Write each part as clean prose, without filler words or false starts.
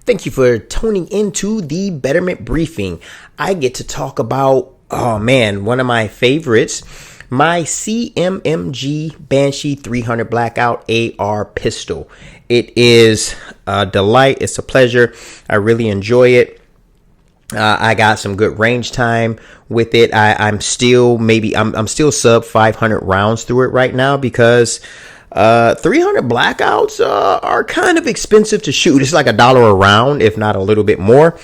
Thank you for tuning into the Betterment Briefing. I get to talk about, oh man, one of my favorites, my CMMG Banshee 300 Blackout AR pistol. It is a delight. It's a pleasure. I really enjoy it. I got some good range time with it. I'm still sub 500 rounds through it right now because 300 blackouts are kind of expensive to shoot. It's like $1 a round, if not a little bit more.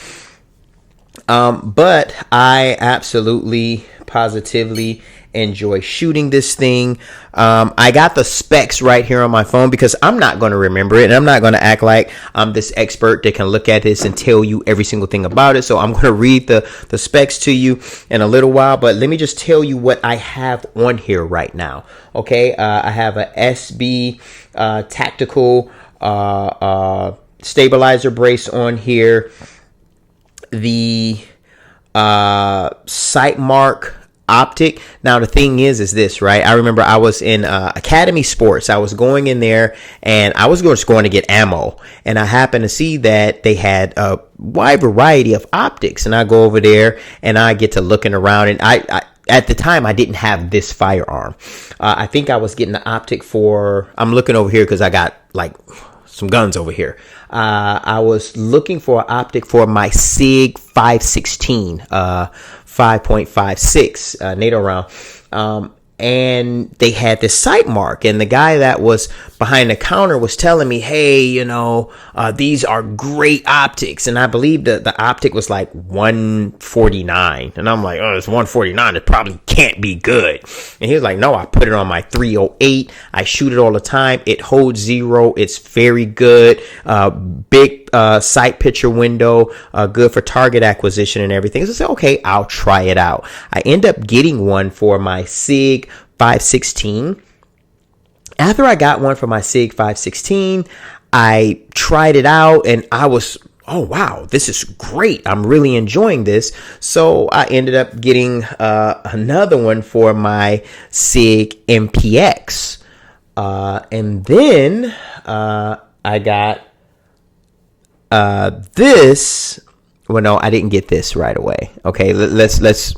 But I absolutely, positively enjoy shooting this thing. I got the specs right here on my phone because I'm not going to remember it, and I'm not going to act like I'm this expert that can look at this and tell you every single thing about it. So I'm going to read the specs to you in a little while, but let me just tell you what I have on here right now. Okay, I have a SB tactical stabilizer brace on here. The sight mark optic. Now the thing is this, right? I remember I was in Academy Sports. I was going in there and I was just going to get ammo, and I happened to see that they had a wide variety of optics, and I go over there and I get to looking around, and I at the time I didn't have this firearm. I think I was getting the optic for, I'm looking over here because I got like some guns over here. I was looking for an optic for my SIG 516, 5.56 NATO round. And they had this sight mark, and the guy that was behind the counter was telling me, hey, these are great optics. And I believe that the optic was like 149. And I'm like, oh, it's 149. It probably can't be good. And he was like, no, I put it on my 308. I shoot it all the time. It holds zero. It's very good. Big sight picture window, good for target acquisition and everything. So I said, okay, I'll try it out. I end up getting one for my SIG 516. After I got one for my SIG 516, I tried it out and I was, oh wow, this is great. I'm really enjoying this. So I ended up getting another one for my SIG MPX. And then I got this. Well, no, I didn't get this right away. Okay, let's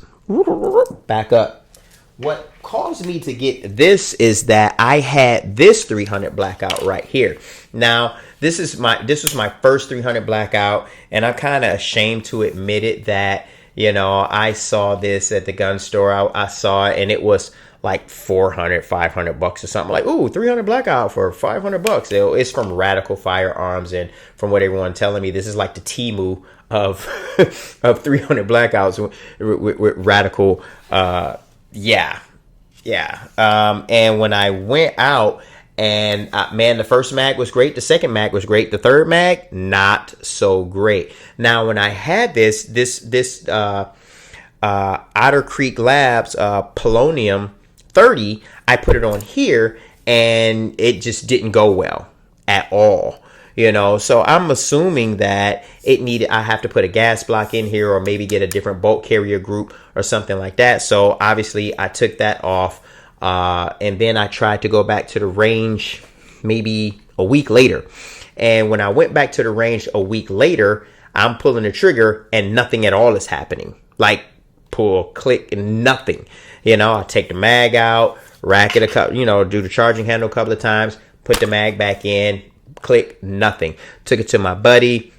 back up. What caused me to get this is that I had this 300 blackout right here. Now, this was my first 300 blackout, and I'm kind of ashamed to admit it that, I saw this at the gun store. I saw it, and it was like $400-$500 or something. Like, ooh, 300 blackout for $500. It's from Radical Firearms, and from what everyone telling me, this is like the Temu of 300 blackouts with Radical. Yeah. And when I went out, and man, the first mag was great. The second mag was great. The third mag, not so great. Now, when I had this Otter Creek Labs Polonium 30, I put it on here, and it just didn't go well at all. So I'm assuming that I have to put a gas block in here, or maybe get a different bolt carrier group or something like that. So obviously I took that off. And then I tried to go back to the range maybe a week later. And when I went back to the range a week later, I'm pulling the trigger and nothing at all is happening. Like pull, click, and nothing. I take the mag out, rack it a couple, do the charging handle a couple of times, put the mag back in, click, nothing. Took it to my buddy.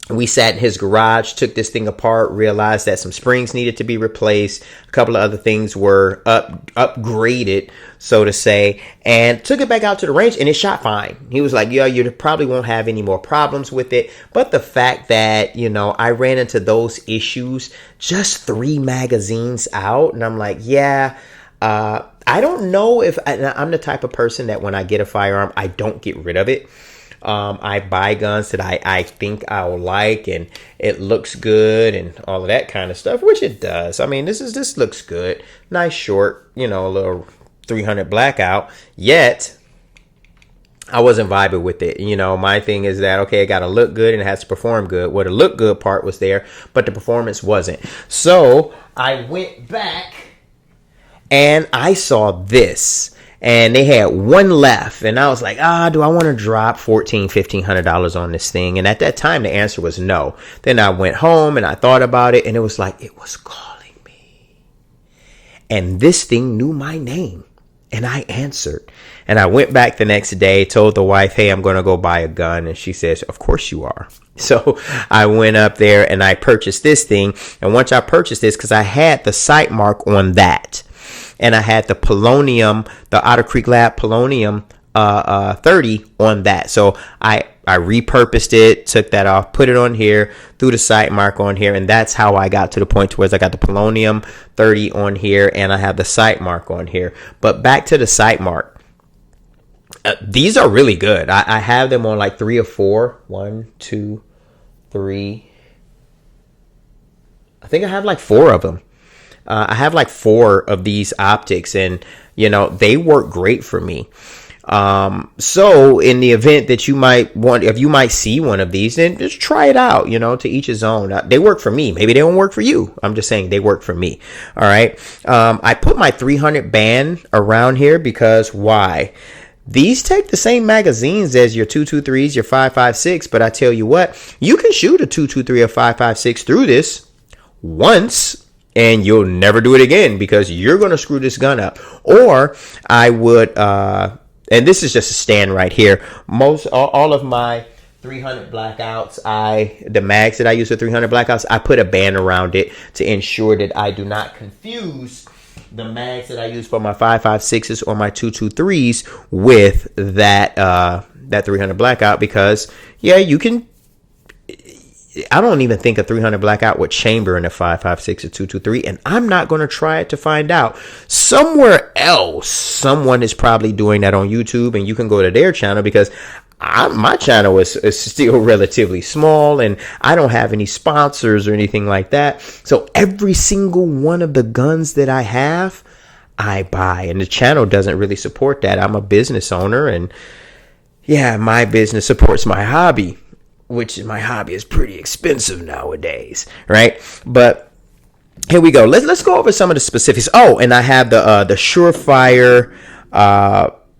We sat in his garage, took this thing apart, realized that some springs needed to be replaced. A couple of other things were upgraded, so to say, and took it back out to the range, and it shot fine. He was like, yeah, you probably won't have any more problems with it. But the fact that, I ran into those issues just 3 magazines out, and I'm like, yeah, I don't know if I'm the type of person that when I get a firearm, I don't get rid of it. I buy guns that I think I'll like, and it looks good and all of that kind of stuff, which it does. I mean, this looks good. Nice short, a little 300 Blackout. Yet I wasn't vibing with it. My thing is that, okay, it got to look good and it has to perform good. Well, the look good part was there, but the performance wasn't. So I went back and I saw this, and they had one left, and I was like, do I want to drop $1,500 on this thing? And at that time, the answer was no. Then I went home and I thought about it, and it was like, it was calling me. And this thing knew my name, and I answered. And I went back the next day, told the wife, hey, I'm going to go buy a gun. And she says, of course you are. So I went up there and I purchased this thing. And once I purchased this, because I had the sight mark on that, and I had the Polonium, the Otter Creek Lab Polonium 30 on that. So I repurposed it, took that off, put it on here, threw the sight mark on here, and that's how I got to the point to where I got the Polonium 30 on here, and I have the sight mark on here. But back to the sight mark. These are really good. I have them on like 3 or 4. 1, 2, 3. I think I have like 4 of them. I have like 4 of these optics, and they work great for me. So in the event that you might want, if you might see one of these, then just try it out, to each his own. They work for me. Maybe they don't work for you. I'm just saying they work for me. All right. I put my 300 band around here because why? These take the same magazines as your 223s, your 5.56, but I tell you what, you can shoot a 223 or 5.56 through this once, and you'll never do it again because you're going to screw this gun up. Or I would, and this is just a stand right here. All of my 300 Blackouts, the mags that I use for 300 Blackouts, I put a band around it to ensure that I do not confuse the mags that I use for my 5.56s or my 223s with that 300 Blackout, because you can. I don't even think a 300 Blackout would chamber in a 5.56 or 223, and I'm not going to try it to find out. Somewhere else, someone is probably doing that on YouTube, and you can go to their channel, because my channel is still relatively small, and I don't have any sponsors or anything like that. So every single one of the guns that I have, I buy, and the channel doesn't really support that. I'm a business owner, and my business supports my hobby, which my hobby is pretty expensive nowadays, right? But here we go. Let's go over some of the specifics. Oh, and I have the Surefire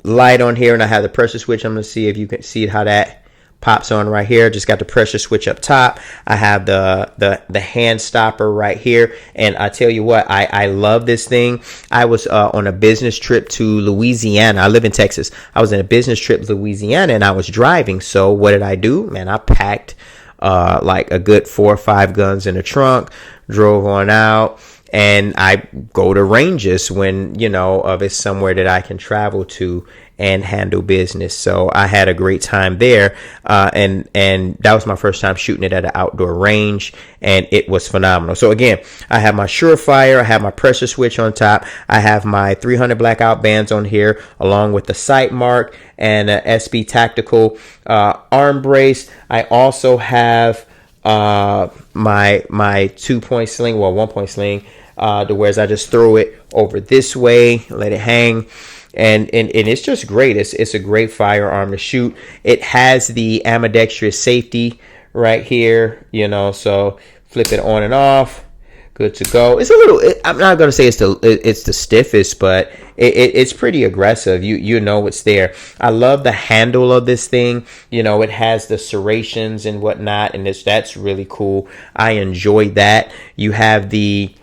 light on here, and I have the pressure switch. I'm going to see if you can see how that pops on right here. Just got the pressure switch up top. I have the hand stopper right here, and I tell you what, I love this thing. I was on a business trip to Louisiana. I live in Texas. I was in a business trip to Louisiana, and I was driving. So what did I do? Man, I packed like a good 4 or 5 guns in the trunk, drove on out. And I go to ranges when, if it's somewhere that I can travel to and handle business. So I had a great time there. And that was my first time shooting it at an outdoor range, and it was phenomenal. So again, I have my Surefire, I have my pressure switch on top, I have my 300 Blackout bands on here, along with the sight mark and a SB Tactical arm brace. I also have my 2-point sling, 1-point sling, to whereas I just throw it over this way, let it hang, and it's just great. It's a great firearm to shoot. It has the ambidextrous safety right here, so flip it on and off, good to go. It's a little, I'm not going to say it's the stiffest, but it's pretty aggressive. You know it's there. I love the handle of this thing. It has the serrations and whatnot, and that's really cool. I enjoy that. You have the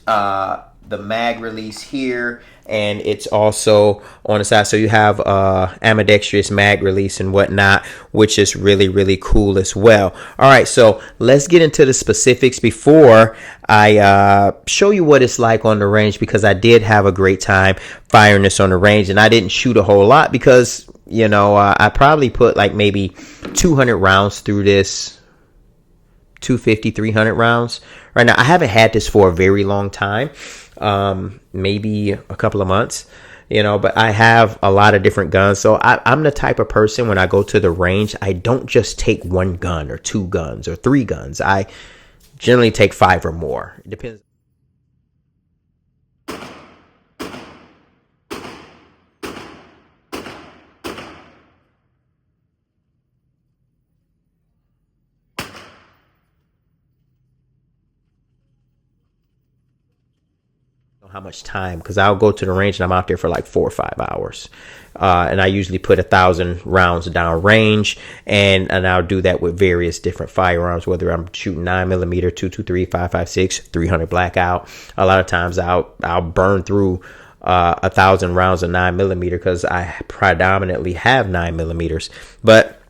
mag release here, and it's also on the side, so you have ambidextrous mag release and whatnot, which is really, really cool as well. All right, so let's get into the specifics before I show you what it's like on the range, because I did have a great time firing this on the range, and I didn't shoot a whole lot because I probably put like maybe 200 rounds through this, 250, 300 rounds. Right now, I haven't had this for a very long time, maybe a couple of months, but I have a lot of different guns. So I'm the type of person, when I go to the range, I don't just take one gun or two guns or three guns. I generally take 5 or more. It depends. How much time, because I'll go to the range and I'm out there for like 4 or 5 hours, and I usually put 1,000 rounds down range, and I'll do that with various different firearms, whether I'm shooting 9mm, 223, 5.56, 300 Blackout. A lot of times I'll burn through 1,000 rounds of 9mm because I predominantly have 9mm. But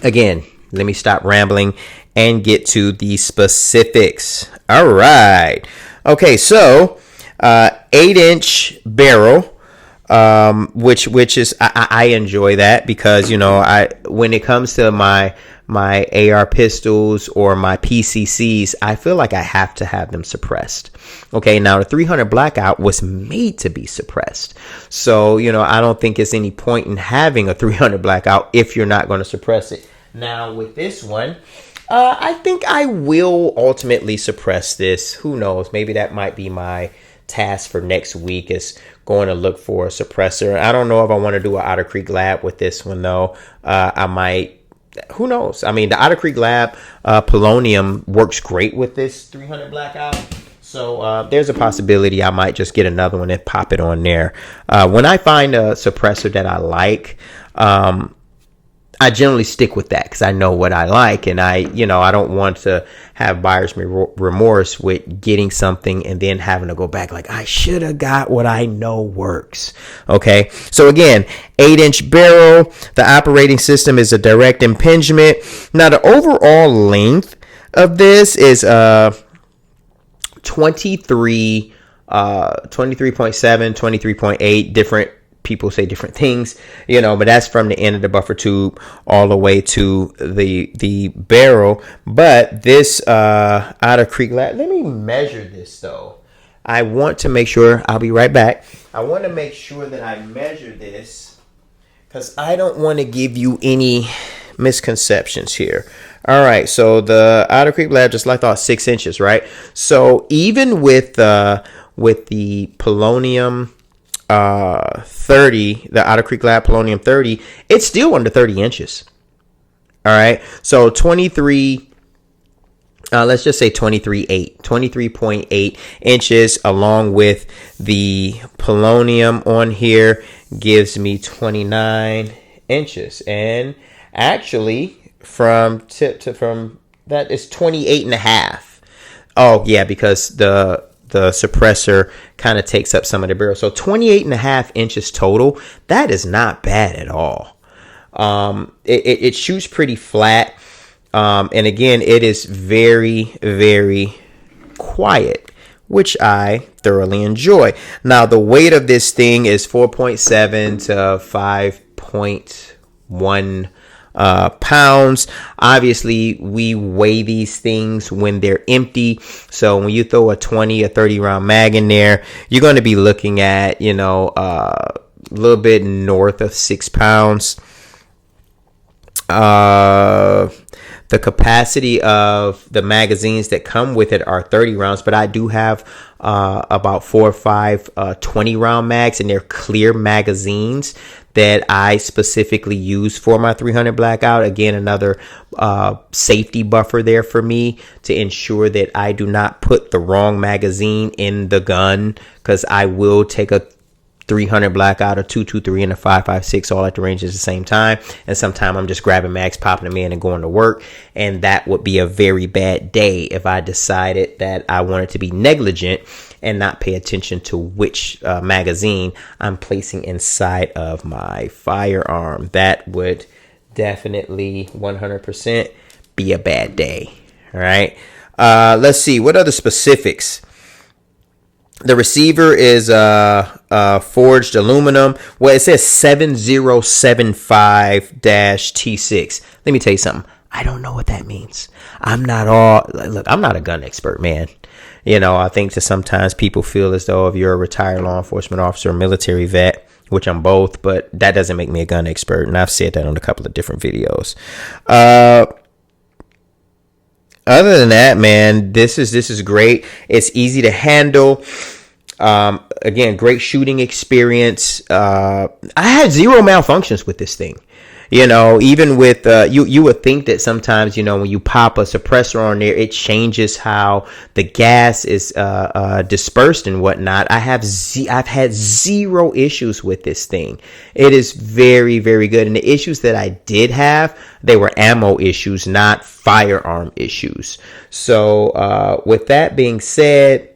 again, let me stop rambling and get to the specifics. All right. Okay, so 8-inch barrel, which is I enjoy that because when it comes to my AR pistols or my PCCs, I feel like I have to have them suppressed. Okay, now the 300 Blackout was made to be suppressed, so I don't think it's any point in having a 300 Blackout if you're not going to suppress it. Now with this one, I think I will ultimately suppress this. Who knows? Maybe that might be my task for next week, is going to look for a suppressor. I don't know if I want to do an Otter Creek Lab with this one, though. I might. Who knows? I mean, the Otter Creek Lab Polonium works great with this 300 Blackout. So there's a possibility I might just get another one and pop it on there. When I find a suppressor that I like, I generally stick with that because I know what I like, and I don't want to have buyer's remorse with getting something and then having to go back like I should have got what I know works. Okay, so again, 8-inch barrel. The operating system is a direct impingement. Now the overall length of this is 23.7, 23.8 different. People say different things, but that's from the end of the buffer tube all the way to the barrel. But this Otter Creek Lab, let me measure this though. I want to make sure, I'll be right back. I want to make sure that I measure this because I don't want to give you any misconceptions here. All right, so the Otter Creek Lab, just like I thought, 6 inches, right? So even with the Polonium 30, the Otter Creek Lab Polonium 30, it's still under 30 inches. All right, so 23, let's just say 23.8 inches, along with the Polonium on here gives me 29 inches, and actually from tip to from that is 28 and a half. Oh yeah, because the suppressor kind of takes up some of the barrel. So 28 and a half inches total. That is not bad at all. It shoots pretty flat. And again, it is very, very quiet, which I thoroughly enjoy. Now, the weight of this thing is 4.7 to 5.1 pounds. Obviously, we weigh these things when they're empty. So when you throw a 20 or 30 round mag in there, you're going to be looking at, a little bit north of 6 pounds. The capacity of the magazines that come with it are 30 rounds, but I do have about 4 or 5 20 round mags, and they're clear magazines that I specifically use for my 300 Blackout. Again, another safety buffer there for me to ensure that I do not put the wrong magazine in the gun, because I will take a 300 Blackout, a 223, and a 5.56 all at the range at the same time, and sometimes I'm just grabbing mags, popping them in, and going to work, and that would be a very bad day if I decided that I wanted to be negligent and not pay attention to which magazine I'm placing inside of my firearm. That would definitely 100% be a bad day. All right, let's see what other specifics. The receiver is forged aluminum. Well, it says 7075-T6. Let me tell you something. I don't know what that means. I'm not a gun expert, man. You know, I think that sometimes people feel as though if you're a retired law enforcement officer or military vet, which I'm both, but that doesn't make me a gun expert. And I've said that on a couple of different videos. Other than that, man, this is great. It's easy to handle. Again, great shooting experience. I had zero malfunctions with this thing. You know, even with you would think that sometimes, you know, when you pop a suppressor on there, it changes how the gas is dispersed and whatnot. I've had zero issues with this thing. It is very, very good. And the issues that I did have, they were ammo issues, not firearm issues. So with that being said,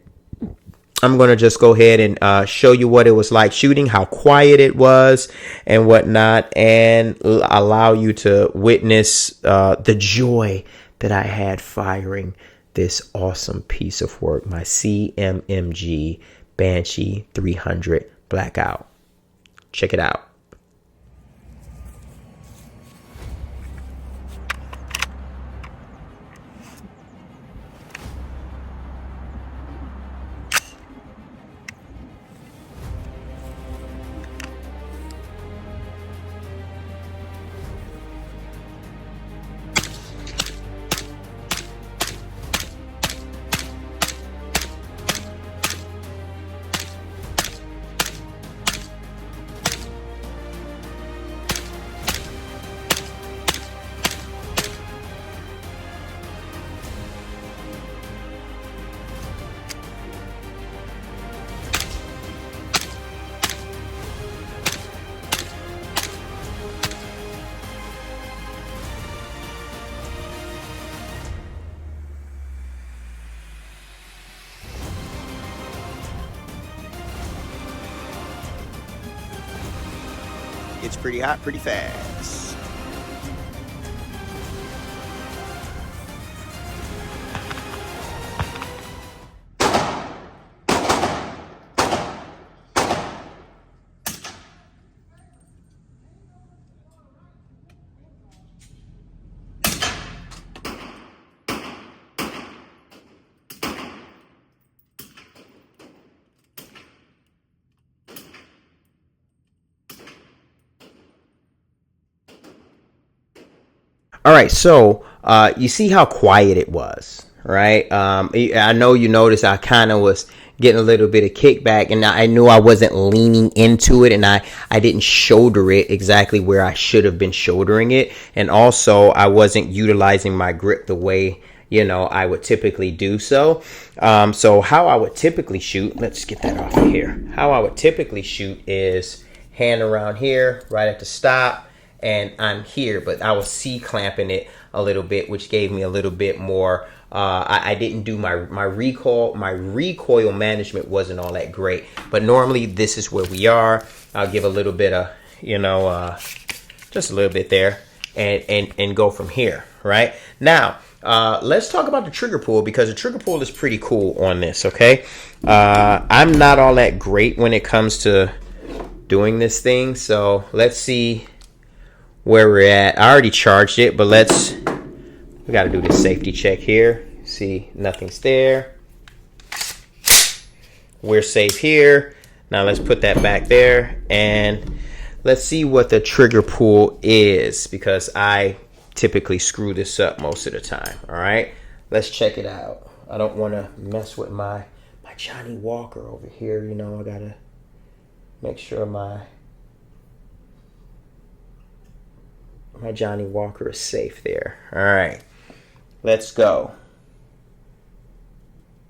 I'm going to just go ahead and show you what it was like shooting, how quiet it was and whatnot, and allow you to witness the joy that I had firing this awesome piece of work, my CMMG Banshee 300 Blackout. Check it out. It's pretty hot, pretty fast. All right, so you see how quiet it was, right? I know you noticed I kind of was getting a little bit of kickback, and I knew I wasn't leaning into it, and I didn't shoulder it exactly where I should have been shouldering it, and also I wasn't utilizing my grip the way, you know, I would typically do so. So how I would typically shoot, let's get that off of here. How I would typically shoot is hand around here, right at the stop, and I'm here, but I was C-clamping it a little bit, which gave me a little bit more. I didn't do my recoil. My recoil management wasn't all that great, but normally this is where we are. I'll give a little bit of, you know, just a little bit there, and go from here. Right now, let's talk about the trigger pull, because the trigger pull is pretty cool on this. Okay, I'm not all that great when it comes to doing this thing, so let's see where we're at. I already charged it, but we got to do this safety check here. See, nothing's there. We're safe here. Now let's put that back there, and let's see what the trigger pull is, because I typically screw this up most of the time. All right, let's check it out. I don't want to mess with my Johnny Walker over here. You know, I got to make sure my Johnny Walker is safe there. All right, let's go.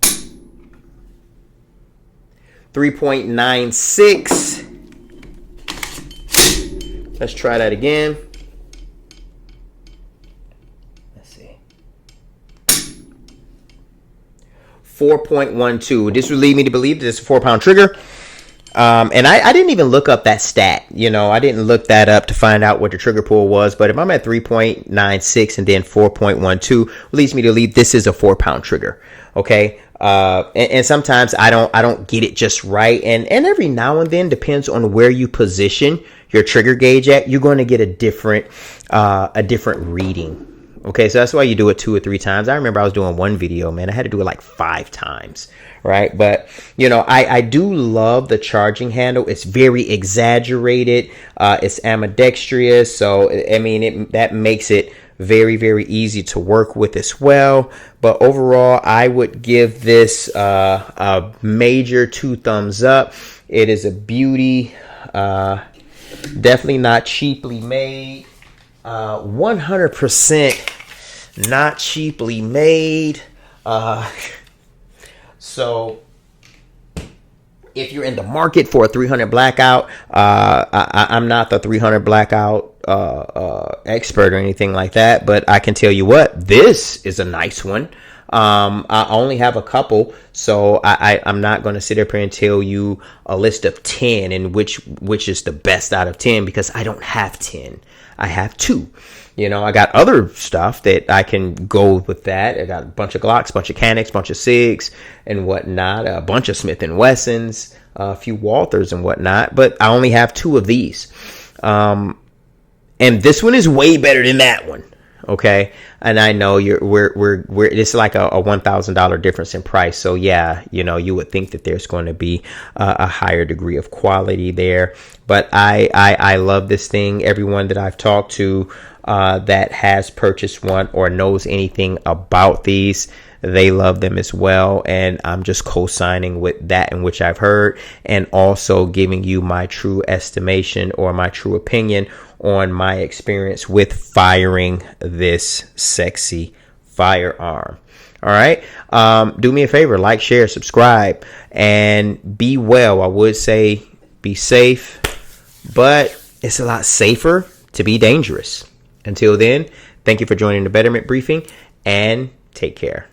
3.96. Let's try that again. Let's see. 4.12. This would lead me to believe that it's a 4-pound trigger. And I didn't even look up that stat. You know, I didn't look that up to find out what the trigger pull was. But if I'm at 3.96 and then 4.12, leads me to believe this is a 4-pound trigger. Okay. And sometimes I don't get it just right. And every now and then, depends on where you position your trigger gauge at, you're going to get a different reading. Okay, so that's why you do it 2 or 3 times. I remember I was doing one video, man, I had to do it like 5 times, right? But, you know, I do love the charging handle. It's very exaggerated. It's ambidextrous. So, I mean, that makes it very, very easy to work with as well. But overall, I would give this a major 2 thumbs up. It is a beauty. Definitely not cheaply made. 100% not cheaply made. So if you're in the market for a 300 blackout, I'm not the 300 blackout expert or anything like that, but I can tell you what, this is a nice one. I only have a couple, so I'm not going to sit up here and tell you a list of 10 and which is the best out of 10, because I don't have 10. I have 2. You know, I got other stuff that I can go with that. I got a bunch of Glocks, bunch of Canics, bunch of SIGs and whatnot, a bunch of Smith & Wessons, a few Walthers and whatnot, but I only have 2 of these. And this one is way better than that one. Okay, and I know we're it's like a $1,000 difference in price. So yeah, you know, you would think that there's going to be a higher degree of quality there. But I love this thing. Everyone that I've talked to that has purchased one or knows anything about these, they love them as well. And I'm just co-signing with that in which I've heard, and also giving you my true estimation or my true opinion on my experience with firing this sexy firearm. All right. Do me a favor, like, share, subscribe, and be well. I would say be safe, but it's a lot safer to be dangerous. Until then, thank you for joining the Betterment Briefing, and take care.